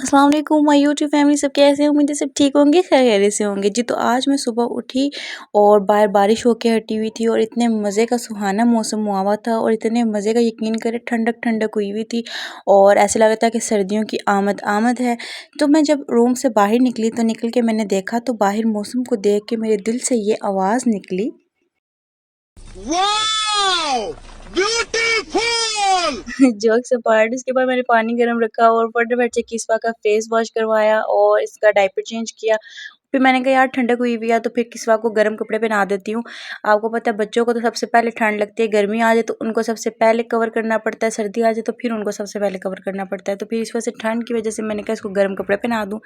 अस्सलाम वालेकुम my YouTube family, सब कैसे हैं? उम्मीद है सब ठीक होंगे, खैरियत से होंगे जी। तो आज मैं सुबह उठी और बाहर बारिश होके हटी हुई थी और इतने मज़े का सुहाना मौसम हुआ हुआ था और इतने मज़े का, यकीन करें, ठंडक ठंडक हुई हुई थी और ऐसे लग रहा था कि सर्दियों की आमद आमद है। तो मैं जब रूम से बाहर निकली तो निकल के मैंने देखा तो बाहर मौसम को देख के मेरे दिल से ये आवाज़ निकली, वाओ ब्यूटीफुल। Jokes apart. उसके बाद मैंने पानी गर्म रखा और फटाफट से किस्वा का फेस वॉश करवाया और इसका डायपर चेंज किया। फिर मैंने कहा यार ठंडक हुई हुई है तो फिर किस्वा को गर्म कपड़े पहना देती हूँ। आपको पता है बच्चों को तो सबसे पहले ठंड लगती है, गर्मी आ जाए तो उनको सबसे पहले कवर करना पड़ता है, सर्दी आ जाए तो फिर उनको सबसे पहले कवर करना पड़ता है। तो फिर इस वजह से ठंड की वजह से मैंने कहा इसको गर्म कपड़े पहना दूँ।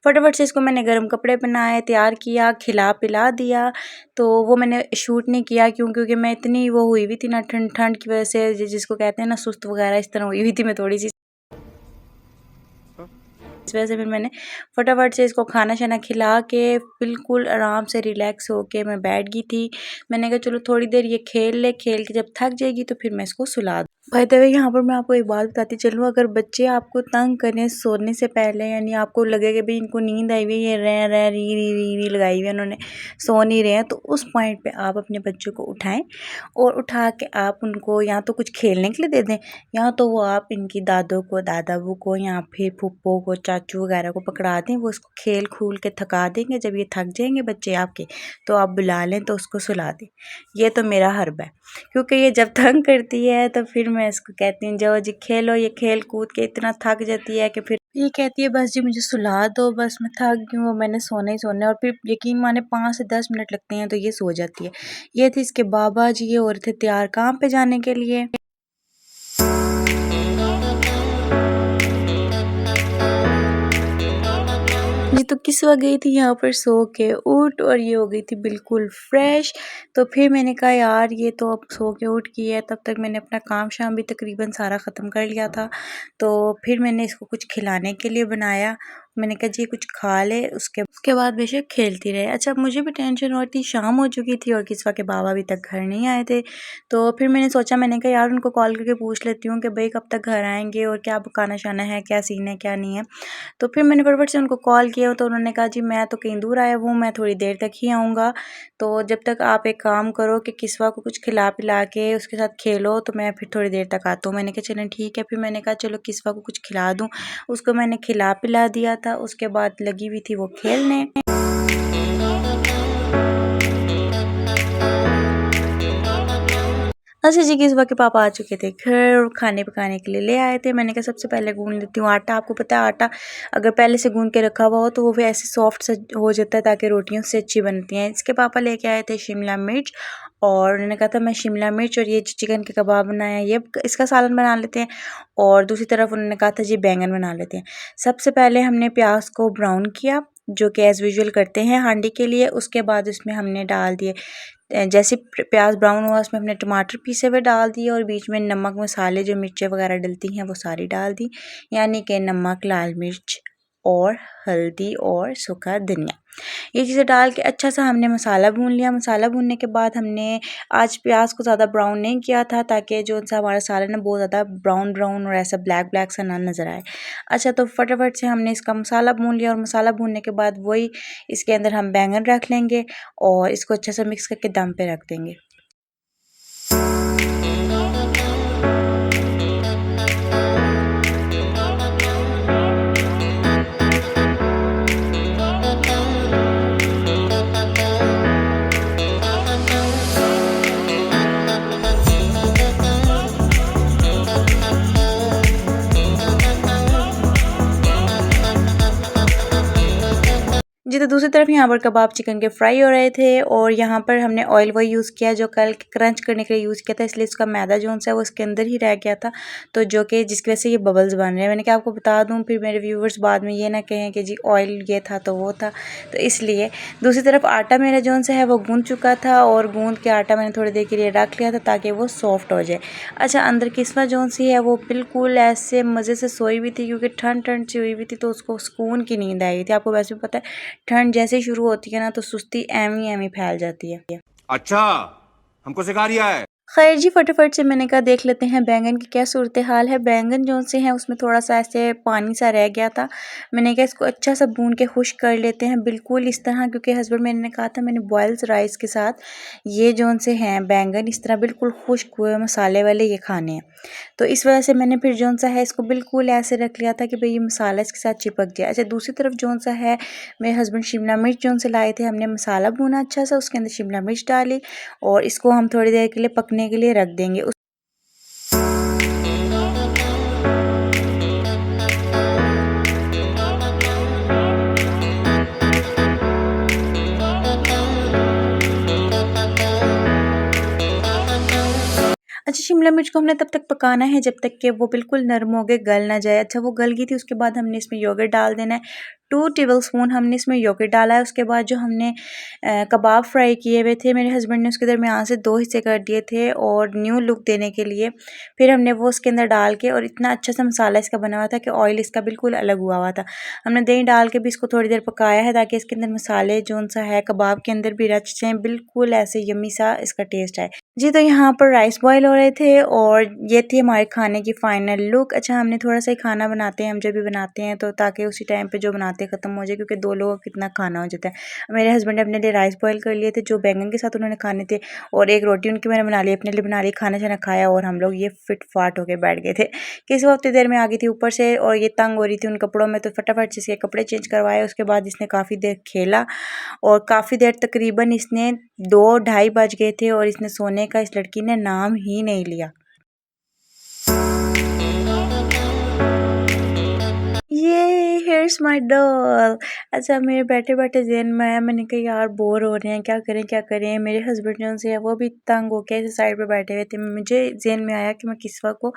फटाफट से इसको मैंने गर्म कपड़े पहनाए, तैयार किया, खिला पिला दिया। तो वो मैंने शूट नहीं किया क्योंकि मैं इतनी वो हुई हुई थी ना, ठंड ठंड की वजह से, जिसको कहते हैं ना सुस्त वगैरह, इस तरह हुई हुई थी मैं थोड़ी सी। इस वजह से फिर मैंने फटाफट से इसको खाना शाना खिला के बिल्कुल आराम से रिलैक्स होके मैं बैठ गई थी। मैंने कहा चलो थोड़ी देर ये खेल ले, खेल के जब थक जाएगी तो फिर मैं इसको सुला दूँ। बाय द वे यहाँ पर मैं आपको एक बात बताती चलूँ, अगर बच्चे आपको तंग करें सोने से पहले, यानी आपको लगे कि भाई इनको नींद आई हुई है, ये रह रह री री री री लगाई हुई है, उन्होंने सो नहीं रहे हैं, तो उस पॉइंट पे आप अपने बच्चों को उठाएं और उठा के आप उनको या तो कुछ खेलने के लिए दे दें, या तो वो आप इनकी दादों को, दादाबू को या फिर फूफो को, चाचू वगैरह को पकड़ा दें। वो उसको खेल खूल के थका देंगे। जब ये थक जाएंगे बच्चे आपके तो आप बुला लें तो उसको सुला दें। ये तो मेरा हर्ब है, क्योंकि ये जब तंग करती है तो फिर मैं इसको कहती हूँ जाओ जी खेलो। ये खेल कूद के इतना थक जाती है कि फिर ये कहती है बस जी मुझे सुला दो, बस मैं थक गई हूँ, मैंने सोना ही सोना है। और फिर यकीन माने 5 से 10 मिनट लगते हैं तो ये सो जाती है। ये थे इसके बाबा जी, ये हो रहे थे तैयार काम पे जाने के लिए। जी तो किस्वा गई थी यहाँ पर सो के उठ और ये हो गई थी बिल्कुल फ्रेश। तो फिर मैंने कहा यार ये तो अब सो के उठ गई है, तब तक मैंने अपना काम शाम भी तकरीबन सारा ख़त्म कर लिया था। तो फिर मैंने इसको कुछ खिलाने के लिए बनाया। मैंने कहा जी कुछ खा ले, उसके बाद बेशक खेलती रहे। अच्छा मुझे भी टेंशन और थी, शाम हो चुकी थी और किस्वा के बाबा अभी तक घर नहीं आए थे। तो फिर मैंने सोचा, मैंने कहा यार उनको कॉल करके पूछ लेती हूँ कि भाई कब तक घर आएंगे और क्या पकाना शाना है, क्या सीन है क्या नहीं है। तो फिर मैंने फटाफट से उनको कॉल किया तो उन्होंने कहा जी मैं तो कहीं दूर आया हूँ, मैं थोड़ी देर तक ही आऊँगा। तो जब तक आप एक काम करो कि किस्वा को कुछ खिला पिला के उसके साथ खेलो तो मैं फिर थोड़ी देर तक आता हूँ। मैंने कहा चलें ठीक है। फिर मैंने कहा चलो किस्वा को कुछ खिला दूँ। उसको मैंने खिला पिला दिया था, उसके बाद लगी हुई थी वो खेलने। अच्छा जी, किस्वा के पापा आ चुके थे घर और खाने पकाने के लिए ले आए थे। मैंने कहा सबसे पहले गूंद लेती हूँ आटा। आपको पता है आटा अगर पहले से गूंद के रखा हुआ हो तो वो भी ऐसे सॉफ्ट सा हो जाता है ताकि रोटियों से अच्छी बनती हैं। इसके पापा लेके आए थे शिमला मिर्च और उन्होंने कहा था मैं शिमला मिर्च और ये चिकन के कबाब बनाया, ये इसका सालन बना लेते हैं। और दूसरी तरफ उन्होंने कहा था जी बैंगन बना लेते हैं। सबसे पहले हमने प्याज को ब्राउन किया, जो कि एज़ यूजुअल करते हैं हांडी के लिए। उसके बाद उसमें हमने डाल दिए, जैसे प्याज ब्राउन हुआ उसमें हमने टमाटर पीसे हुए डाल दिए और बीच में नमक मसाले जो मिर्चें वगैरह डलती हैं वो सारी डाल दी, यानी कि नमक, लाल मिर्च और हल्दी और सूखा धनिया। ये चीज़ें डाल के अच्छा सा हमने मसाला भून लिया। मसाला भूनने के बाद हमने आज प्याज को ज़्यादा ब्राउन नहीं किया था ताकि जो सा हमारा सालन है बहुत ज़्यादा ब्राउन ब्राउन और ऐसा ब्लैक ब्लैक सा ना नज़र आए। अच्छा तो फटाफट से हमने इसका मसाला भून लिया और मसाला भूनने के बाद वही इसके अंदर हम बैंगन रख लेंगे और इसको अच्छे से मिक्स करके दम पे रख देंगे। जी तो दूसरी तरफ यहाँ पर कबाब चिकन के फ्राई हो रहे थे और यहाँ पर हमने ऑयल वही यूज़ किया जो कल क्रंच करने के लिए यूज़ किया था, इसलिए उसका मैदा जो सा वो उसके अंदर ही रह गया था, तो जो कि जिसकी वजह से ये बबल्स बन रहे हैं। मैंने क्या आपको बता दूँ फिर मेरे व्यूवर्स बाद में ये ना कहें कि जी ऑयल ये था तो वो था, तो इसलिए। दूसरी तरफ आटा मेरा जो सा है वो गूँध चुका था और गूँध के आटा मैंने थोड़ी देर के लिए रख लिया था ताकि वो सॉफ्ट हो जाए। अच्छा अंदर किस्वा जो सी है वो बिल्कुल ऐसे मज़े से सोई हुई थी क्योंकि ठंड ठंड सी हुई हुई थी तो उसको सुकून की नींद आई हुई थी। आपको वैसे भी पता है ठंड जैसे ही शुरू होती है ना तो सुस्ती एमी एमी फैल जाती है। अच्छा हमको सिखा रिया है। खैर जी, फटाफट से मैंने कहा देख लेते हैं बैंगन की क्या सूरत हाल है। बैंगन जो से हैं उसमें थोड़ा-सा ऐसे पानी सा रह गया था। मैंने कहा इसको अच्छा सा भून के खुश्क कर लेते हैं बिल्कुल इस तरह, क्योंकि हस्बैंड मेरे ने कहा था मैंने बॉइल्ड राइस के साथ ये जो से हैं बैंगन इस तरह बिल्कुल खुश्क हुए मसाले वाले ये खाने हैं। तो इस वजह से मैंने फिर जो सा है इसको बिल्कुल ऐसे रख लिया था कि भई ये मसाला इसके साथ चिपक जाए। अच्छा, दूसरी तरफ जो सा है मेरे हस्बैंड शिमला मिर्च जो से लाए थे, हमने मसाला भूना अच्छा सा, उसके अंदर शिमला मिर्च डाली और इसको हम थोड़ी देर के लिए पकने के लिए रख देंगे। अच्छा, शिमला मिर्च को हमने तब तक पकाना है जब तक कि वो बिल्कुल नरम हो गए, गल ना जाए। अच्छा, वो गल गई थी, उसके बाद हमने इसमें योगर्ट डाल देना है। 2 टेबलस्पून हमने इसमें योगर्ट डाला है। उसके बाद जो हमने कबाब फ्राई किए हुए थे, मेरे हस्बैंड ने उसके दरमियान से 2 हिस्से कर दिए थे और न्यू लुक देने के लिए फिर हमने वो उसके अंदर डाल के, और इतना अच्छा सा मसाला इसका बना हुआ था कि ऑयल इसका बिल्कुल अलग हुआ था। हमने दही डाल के भी इसको थोड़ी देर पकाया है ताकि इसके अंदर मसाले जो सा है कबाब के अंदर भी रच जाएँ, बिल्कुल ऐसे यम्मी सा इसका टेस्ट आए। जी, तो यहाँ पर राइस बॉयल हो रहे थे और ये थी हमारे खाने की फाइनल लुक। अच्छा, हमने थोड़ा-सा ही खाना बनाते हैं हम जब भी बनाते हैं, तो ताकि उसी टाइम पे जो बनाते ख़त्म हो जाए, क्योंकि 2 लोगों का कितना खाना हो जाता है। मेरे हस्बैंड ने अपने लिए राइस बॉयल कर लिए थे जो बैंगन के साथ उन्होंने खाने थे, और एक रोटी उनकी मैंने बना ली, अपने लिए बना ली, खाना-शाना खाया और हम लोग ये फिट-फाट होके बैठ गए थे। किसी वो उतनी देर में आ गई थी ऊपर से और ये तंग हो रही थी उन कपड़ों में, तो फटाफट से इसके कपड़े चेंज करवाए। उसके बाद इसने काफ़ी देर खेला और काफ़ी देर तकरीबन इसने 2 ढाई बज गए थे और इसने सोने का इस लड़की ने नाम ही नहीं लिया। ये हियर्स माय डॉल। अच्छा, मेरे बैठे-बैठे ज़हन में आया, मैंने कहा यार बोर हो रहे हैं, क्या करें क्या करें। मेरे हस्बैंड जो से है वो भी तंग हो के ऐसे साइड पे बैठे हुए थे। मुझे ज़हन में आया कि मैं किस्वा को,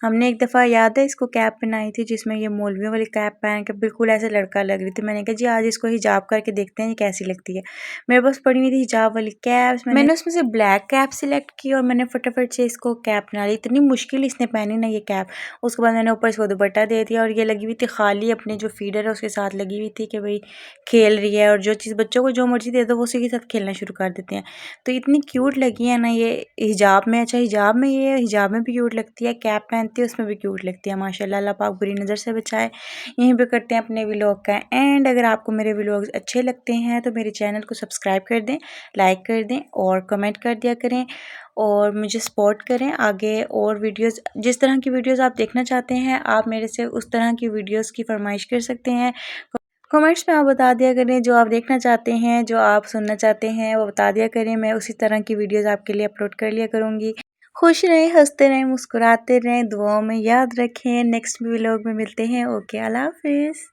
हमने एक दफ़ा याद है इसको कैप पहनाई थी जिसमें ये मौलवियों वाली कैप पहन के बिल्कुल ऐसे लड़का लग रही थी। मैंने कहा जी आज इसको हिजाब करके देखते हैं ये कैसी लगती है। मेरे पास पड़ी हुई थी हिजाब वाली कैप्स, मैंने उसमें से ब्लैक कैप सिलेक्ट की और मैंने फटाफट से इसको कैप पहना ली। इतनी मुश्किल इसने पहनी ना ये कैप। उसके बाद मैंने ऊपर इसको दुपट्टा दे दिया और ये लगी हुई थी खाली अपने जो फीडर है उसके साथ लगी हुई थी कि भाई खेल रही है, और जो चीज़ बच्चों को जो मर्ज़ी दे दो वो उसी के साथ खेलना शुरू कर देते हैं। तो इतनी क्यूट लगी है ना ये हिजाब में। अच्छा, हिजाब में ये हिजाब में भी क्यूट लगती है, कैप पहनती है उसमें भी क्यूट लगती है माशाल्लाह। अल्लाह पाक बुरी नज़र से बचाए। यहीं पे करते हैं अपने व्लॉग का एंड। अगर आपको मेरे व्लॉग्स अच्छे लगते हैं तो मेरे चैनल को सब्सक्राइब कर दें, लाइक कर दें और कमेंट कर दिया करें और मुझे सपोर्ट करें आगे। और वीडियोस, जिस तरह की वीडियोस आप देखना चाहते हैं आप मेरे से उस तरह की वीडियोस की फरमाइश कर सकते हैं। कमेंट्स में आप बता दिया करें जो आप देखना चाहते हैं, जो आप सुनना चाहते हैं वो बता दिया करें। मैं उसी तरह की वीडियोस आपके लिए अपलोड कर लिया करूँगी। खुश रहें, हंसते रहें, मुस्कुराते रहें, दुआओं में याद रखें। नेक्स्ट व्लॉग में मिलते हैं। ओके, अल्लाह हाफ़िज़।